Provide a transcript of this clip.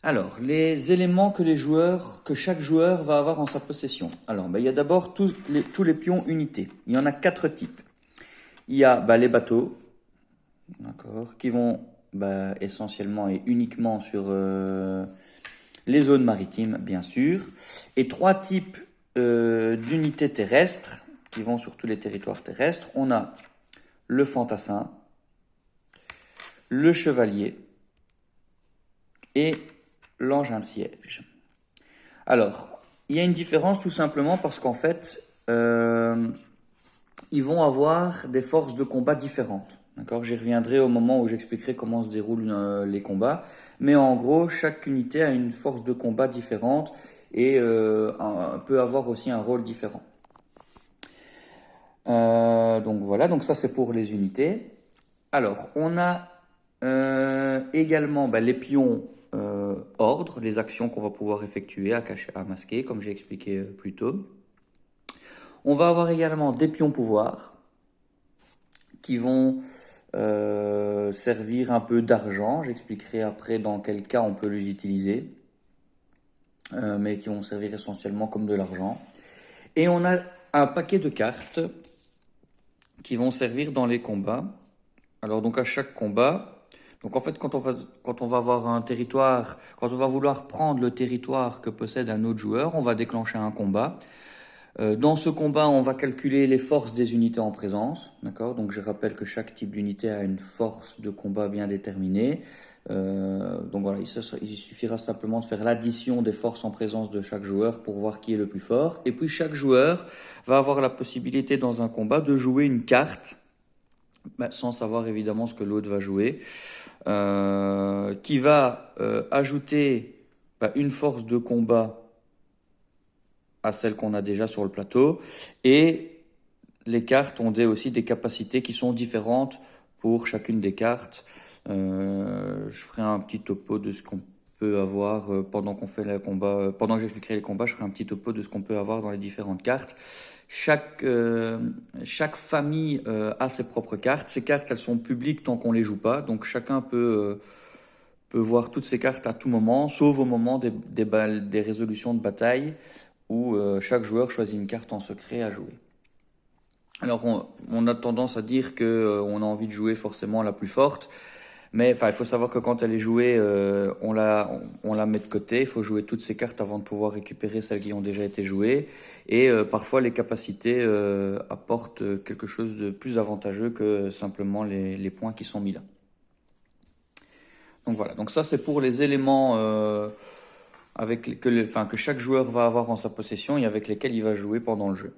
Alors, les éléments que chaque joueur va avoir en sa possession. Alors, il y a d'abord tous les pions unités. Il y en a 4 types. Il y a les bateaux, d'accord, qui vont essentiellement et uniquement sur les zones maritimes, bien sûr. Et 3 types d'unités terrestres qui vont sur tous les territoires terrestres. On a le fantassin, le chevalier et l'engin de siège. Alors, il y a une différence tout simplement parce qu'en fait, ils vont avoir des forces de combat différentes. D'accord? J'y reviendrai au moment où j'expliquerai comment se déroulent les combats. Mais en gros, chaque unité a une force de combat différente et peut avoir aussi un rôle différent. Donc voilà, donc ça c'est pour les unités. Alors, on a également les pions ordre, les actions qu'on va pouvoir effectuer à cacher, à masquer, comme j'ai expliqué plus tôt. On va avoir également des pions pouvoir qui vont servir un peu d'argent. J'expliquerai après dans quel cas on peut les utiliser, mais qui vont servir essentiellement comme de l'argent. Et on a un paquet de cartes qui vont servir dans les combats. Alors donc à chaque combat, donc en fait quand on va avoir un territoire, quand on va vouloir prendre le territoire que possède un autre joueur, on va déclencher un combat. Dans ce combat, on va calculer les forces des unités en présence, d'accord? Donc je rappelle que chaque type d'unité a une force de combat bien déterminée. Donc voilà, il suffira simplement de faire l'addition des forces en présence de chaque joueur pour voir qui est le plus fort. Et puis chaque joueur va avoir la possibilité dans un combat de jouer une carte, sans savoir évidemment ce que l'autre va jouer, qui va ajouter une force de combat à celle qu'on a déjà sur le plateau. Et les cartes ont aussi des capacités qui sont différentes pour chacune des cartes. Je ferai un petit topo de ce qu'on peut avoir pendant qu'on fait les combats. Pendant que j'expliquerai les combats, je ferai un petit topo de ce qu'on peut avoir dans les différentes cartes. Chaque famille a ses propres cartes. Ces cartes, elles sont publiques tant qu'on les joue pas. Donc chacun peut voir toutes ces cartes à tout moment, sauf au moment des résolutions de bataille où chaque joueur choisit une carte en secret à jouer. Alors on a tendance à dire que on a envie de jouer forcément la plus forte, mais il faut savoir que quand elle est jouée, on la met de côté. Il faut jouer toutes ces cartes avant de pouvoir récupérer celles qui ont déjà été jouées. Et parfois les capacités apportent quelque chose de plus avantageux que simplement les points qui sont mis là. Donc voilà, donc ça c'est pour les éléments que chaque joueur va avoir en sa possession et avec lesquels il va jouer pendant le jeu.